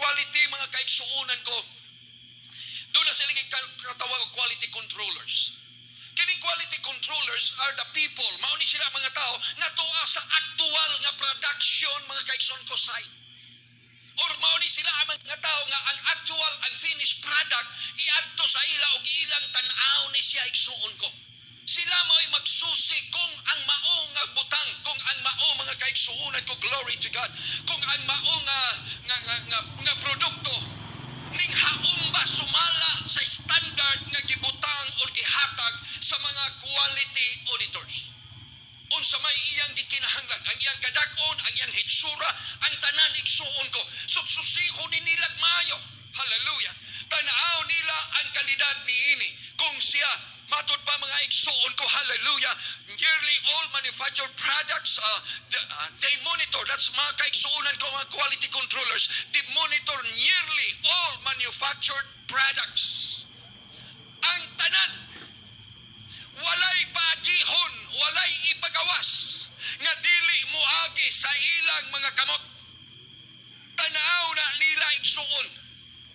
quality, mga kaigsuunan ko, doon na sila katawag quality controllers. Kining quality controllers are the people, mauni sila mga tao, nga tuwa sa actual nga production, mga kaigsuon ko, site. Or mauni sila ang mga tao nga ang actual, ang finished product, iadto sa ila o ilang tanaw ni siya igsuon ko. Sila mo'y magsusi kung ang maong nga butang, kung ang maong mga kaigsuunan ko, glory to God, kung ang maong nga produkto, ning haong ba sumala sa standard nga gibutang o gihatag sa mga quality auditors. Unsa may iyang gikinahanglan, ang iyang kadak-on, ang iyang hitsura, ang tanan igsuon ko. Susihon ni nilag maayo. Hallelujah. Tanaw nila ang kalidad niini. Kung siya matod pa mga igsuon ko, hallelujah, nearly all manufactured products, they monitor, that's mga kaigsuunan ko, mga quality controllers, they monitor nearly all manufactured products. Ang tanan, walay pagihon, walay ipagawas, nga dili moagi sa ilang mga kamot. Tanaw na nila igsuon.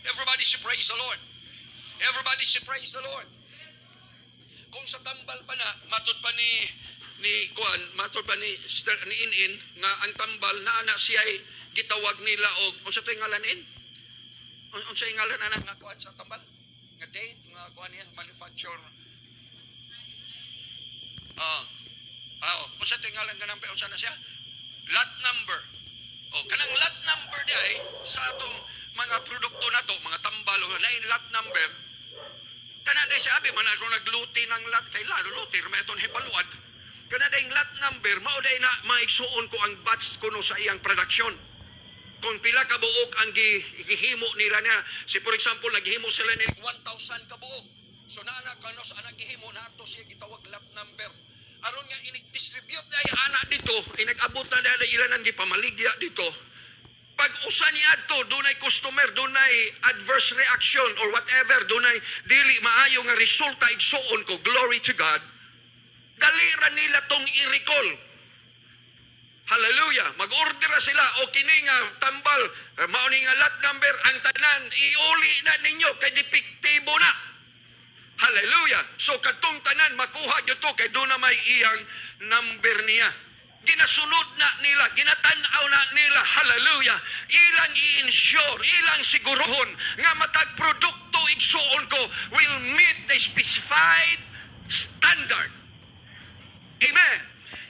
Everybody should praise the Lord. Everybody should praise the Lord. Kung sa tambal pa na, matod pa ni Inin, nga ang tambal na anak siya ay gitawag nila og unsa toy ngalan in? Unsa ngalan anak nga kuan sa tambal? Nga date nga kuan niya manufacture. Unsa toy ngalan ganang pa unsa na siya? Lot number. Kanang lot number di ay sa atong mga produkto nato, mga tambal o lain lot number. Kanada sabi man ako nagluti ng lot kay luti may itong hipaluad. Kanada yung lot number mauday na maigsuon ko ang batch kuno sa iyang production. Kung pila ka buok ang gihimo nila niya. Si for example naghimo sila ni 1,000 ka buok. So naana kano sa anak gihimo nato siya gitawag lot number. Aron nga inig-distribute na yung anak dito, inag-abot na dahil ilan ang gipamaligya dito. Pag usa niya to, dunay customer, dunay adverse reaction or whatever, dunay dili maayo nga resulta igsuon ko, glory to God, dalira nila tong i-recall. Hallelujah. Mag-order sila o kini nga tambal, mao ni nga lot number, ang tanan, iuli na ninyo kay depektibo na. Hallelujah. So katong tanan makuha gyud to kay do na may iyang number niya. Ginasunod na nila, ginatan-aw na nila, hallelujah, ilang i-insure, ilang sigurohon, nga matag produkto igsuon ko will meet the specified standard. Amen.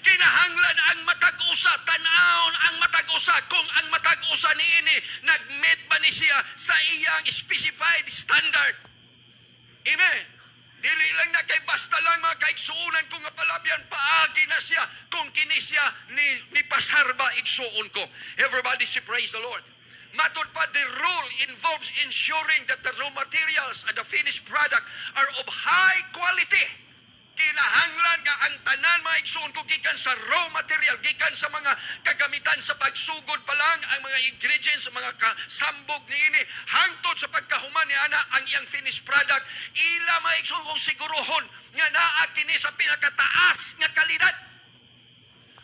Kinahanglan ang matag-usa, tan-aon ang matag-usa, kung ang matag-usa niini, nag-meet ba ni siya sa iyang specified standard. Amen. Dili lang na kay basta lang mga kaigsuunan ko nga palabyan, paagi na siya kung kini siya ni pasarba igsuon ko. Everybody say praise the Lord. Matod pa, the rule involves ensuring that the raw materials and the finished product are of high quality. Kinahanglan nga ang tanan mga igsuon ko gikan sa raw material, gikan sa mga kagamitan sa pagsugod pa lang, ang mga ingredients, mga kasambog niini, hangtod sa pagkahuman ni ana ang iyang finished product, ila mga igsuon kong sigurohon nga naa kini sa pinakataas nga kalidad.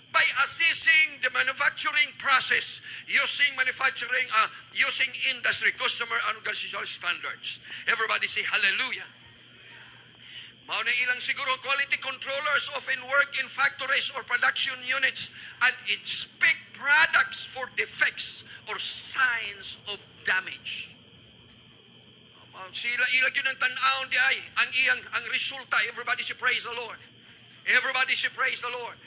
By assessing the manufacturing process using industry, customer and organizational standards. Everybody say hallelujah. Mao na ilang siguro, quality controllers often work in factories or production units and inspect products for defects or signs of damage. Sila ilag yun ang tan-aon di ay ang resulta. Everybody say praise the Lord. Everybody say praise the Lord.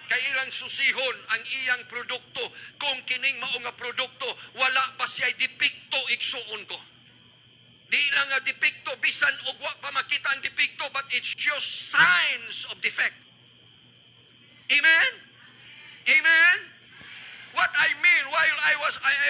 Kay ilang susihon ang iyang produkto, kung kining mao nga produkto wala pa siya depekto igsuon ko. Di lang nga depekto, bisan og wa pa makita ang depekto, but it shows signs of defect. Amen? Amen? What I mean while I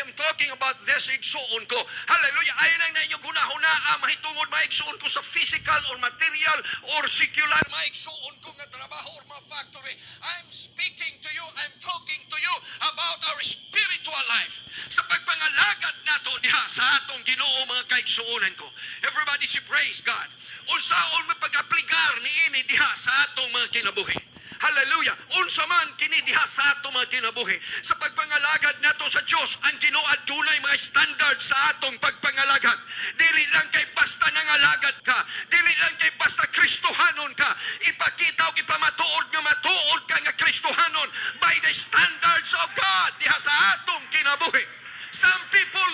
am talking about this igsuon ko, hallelujah, ayon lang na inyo guna-huna mahitungod maigsuon ko sa physical or material or secular maigsuon ko nga trabaho or mga factory. I'm speaking to you, I'm talking to you about our spiritual life. Sa pagpangalagad nato diha sa atong Ginoo mga kaigsuonan ko. Everybody say praise God. Unsaon mo pag-aplikar niini diha sa atong mga kinabuhi. Hallelujah. Unsa man kini diha sa ato mga kinabuhi. Sa pagpangalagad nato sa Dios, ang Ginoo adunay mga standard sa atong pagpangalagad. Dili lang kay basta nangalagad ka, dili lang kay basta Kristohanon ka. Ipakita o ipamatuod nga matuod ka nga Kristohanon by the standards of God diha sa atong kinabuhi. Some people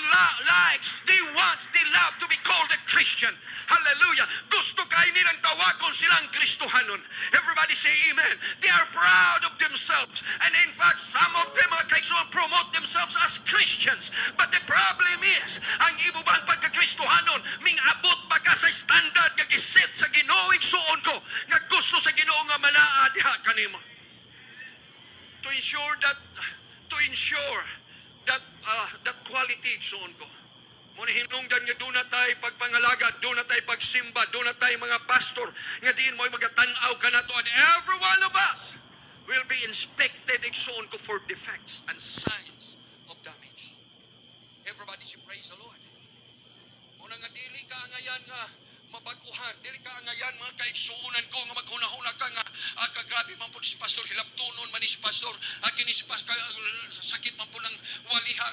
they love to be called a Christian. Hallelujah. Gusto kay nilang tawagon silang Kristohanon. Everybody say amen. They are proud of themselves. And in fact, some of them are promote themselves as Christians. But the problem is, ang ibubang pagka-Kristohanon, ming abot pa ka sa standard nga giset sa Ginoo igsuon ko, nga gusto sa Ginoo nga manaa diha kanimo. To ensure that quality igsuon ko. Muna hinungdan nga doon na tayo pagpangalagad, doon na tayo pagsimba, doon na tayo mga pastor, nga diin mo'y magatanaw ka na to, and every one of us will be inspected igsuon ko for defects and signs of damage. Everybody should praise the Lord. Muna nga dili ka ngayon nga mapag-uhan, dili ka ngayon mga kaigsuunan ko nga maghunahuna ka nga kagrabe man po si pastor, hilaptunon man ni si pastor, kini si pastor sakit man po ng waliha,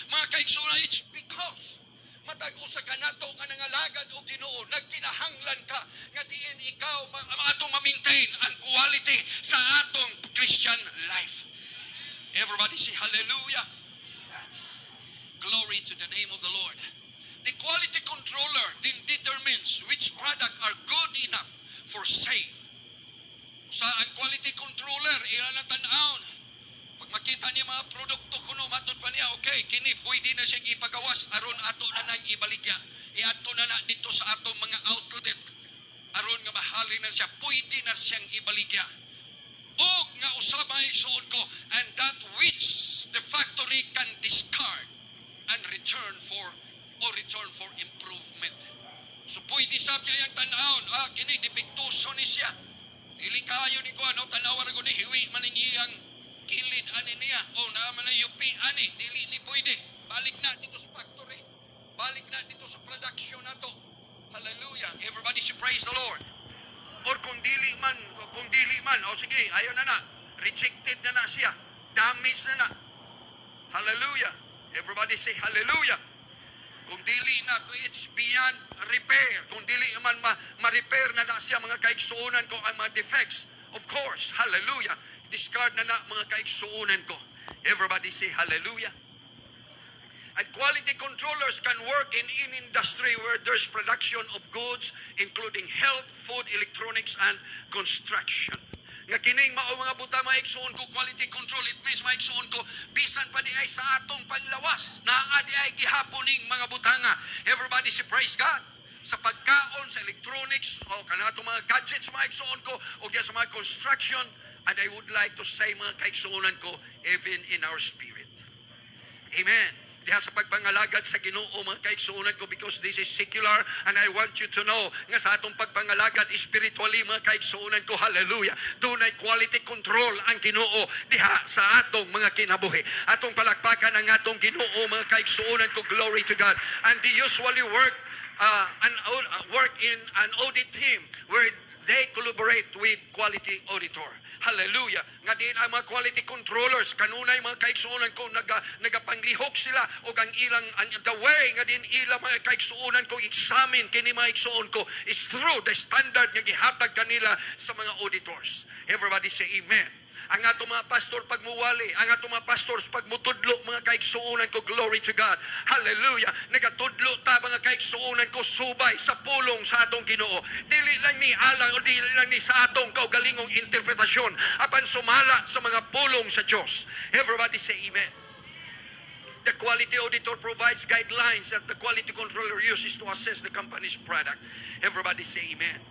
mga kaigsuunan. It's because matag usa ka nato nga nangalagad o Ginoo, nagkinahanglan ka nga diin ikaw atong ma-maintain ang quality sa atong Christian life. Everybody say hallelujah. Glory to the name of the Lord. The quality controller then determines which product are good enough for sale. Sa ang quality controller, iyan ang tanawon. Pag makita niya mga produkto kuno, matod pa niya, okay, kini pwede na siyang ipagawas, aron ato na nang ibaligya. Iato na dito sa atong mga outlet. Aron nga mahalin na siya, pwede na siyang ibaligya. O nga usabay suod ko, and that which the factory can discard and return for improvement. So pwede sab niya yung tanawon, kini depektuso ni siya. Dili kayo ni ko ano tanawan ko ni hiwi maning iyang kilid ani niya o naman na yupi ani dili ni pwede. Balik na dito sa factory. Balik na dito sa production nato. Hallelujah. Everybody should praise the Lord. Or kung dili man, o sige, ayaw na. Rejected na siya. Damaged na. Hallelujah. Everybody say hallelujah. Kung dili na, it's beyond repair. Kung dili man ma-repair na siya mga kaigsuunan ko ang mga defects. Of course, hallelujah. Discard na mga kaigsuunan ko. Everybody say hallelujah. And quality controllers can work in industry where there's production of goods, including health, food, electronics, and construction. Nga kining mao mga buta maigsuon ko quality control, it means maigsuon ko bisan pa di ay sa atong panglawas naa di ay gihaponing mga butanga. Everybody say praise God. Sa pagkaon, sa electronics o kanato mga gadgets maigsuon ko o sa mga construction, and I would like to say mga kaigsuonan ko even in our spirit. Amen. Diha sa pagpangalagad sa Ginoo mga kaigsuonan ko, because this is secular, and I want you to know nga sa atong pagpangalagad spiritually mga kaigsuonan ko, hallelujah, dunay quality control ang Ginoo diha sa atong mga kinabuhi. Atong palakpakan ang atong Ginoo mga kaigsuonan ko, glory to God. And they usually work in an audit team where they collaborate with quality auditor. Hallelujah. Nga din ang mga quality controllers, kanunay mga kaigsuonan ko, nagapanglihok sila o the way nga din ilang mga kaigsuonan ko examine kini mga igsuon ko is through the standard nga gihatag kanila sa mga auditors. Everybody say amen. Ang ato mga pastor pagmuwali, ang ato mga pastors pagmutudlo mga kaigsuonan ko, glory to God. Hallelujah. Nagatudlo ta mga kaigsuonan ko subay sa pulong sa atong Ginoo. Dili lang ni alang o dili lang ni sa atong kaugalingong interpretasyon apan sumala sa mga pulong sa Dios. Everybody say amen. The quality auditor provides guidelines that the quality controller uses to assess the company's product. Everybody say amen.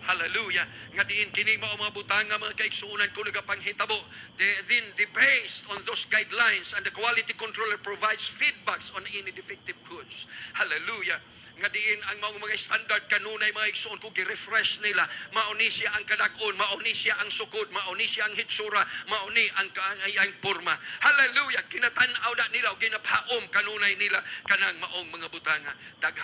Hallelujah. Nga diin kini mao mga butanga mga kaigsuonan ko nagapanghitabo. Then based on those guidelines, and the quality controller provides feedbacks on any defective goods. Hallelujah. Nga diin ang mga standard kanunay mga igsuon ko gi-refresh nila. Mauni siya ang kadakon, mauni siya ang sukod, mauni siya ang hitsura, mauni ang kaayang porma. Hallelujah. Kinatan-aw na nila o ginaphaom kanunay nila kanang maong mga butanga.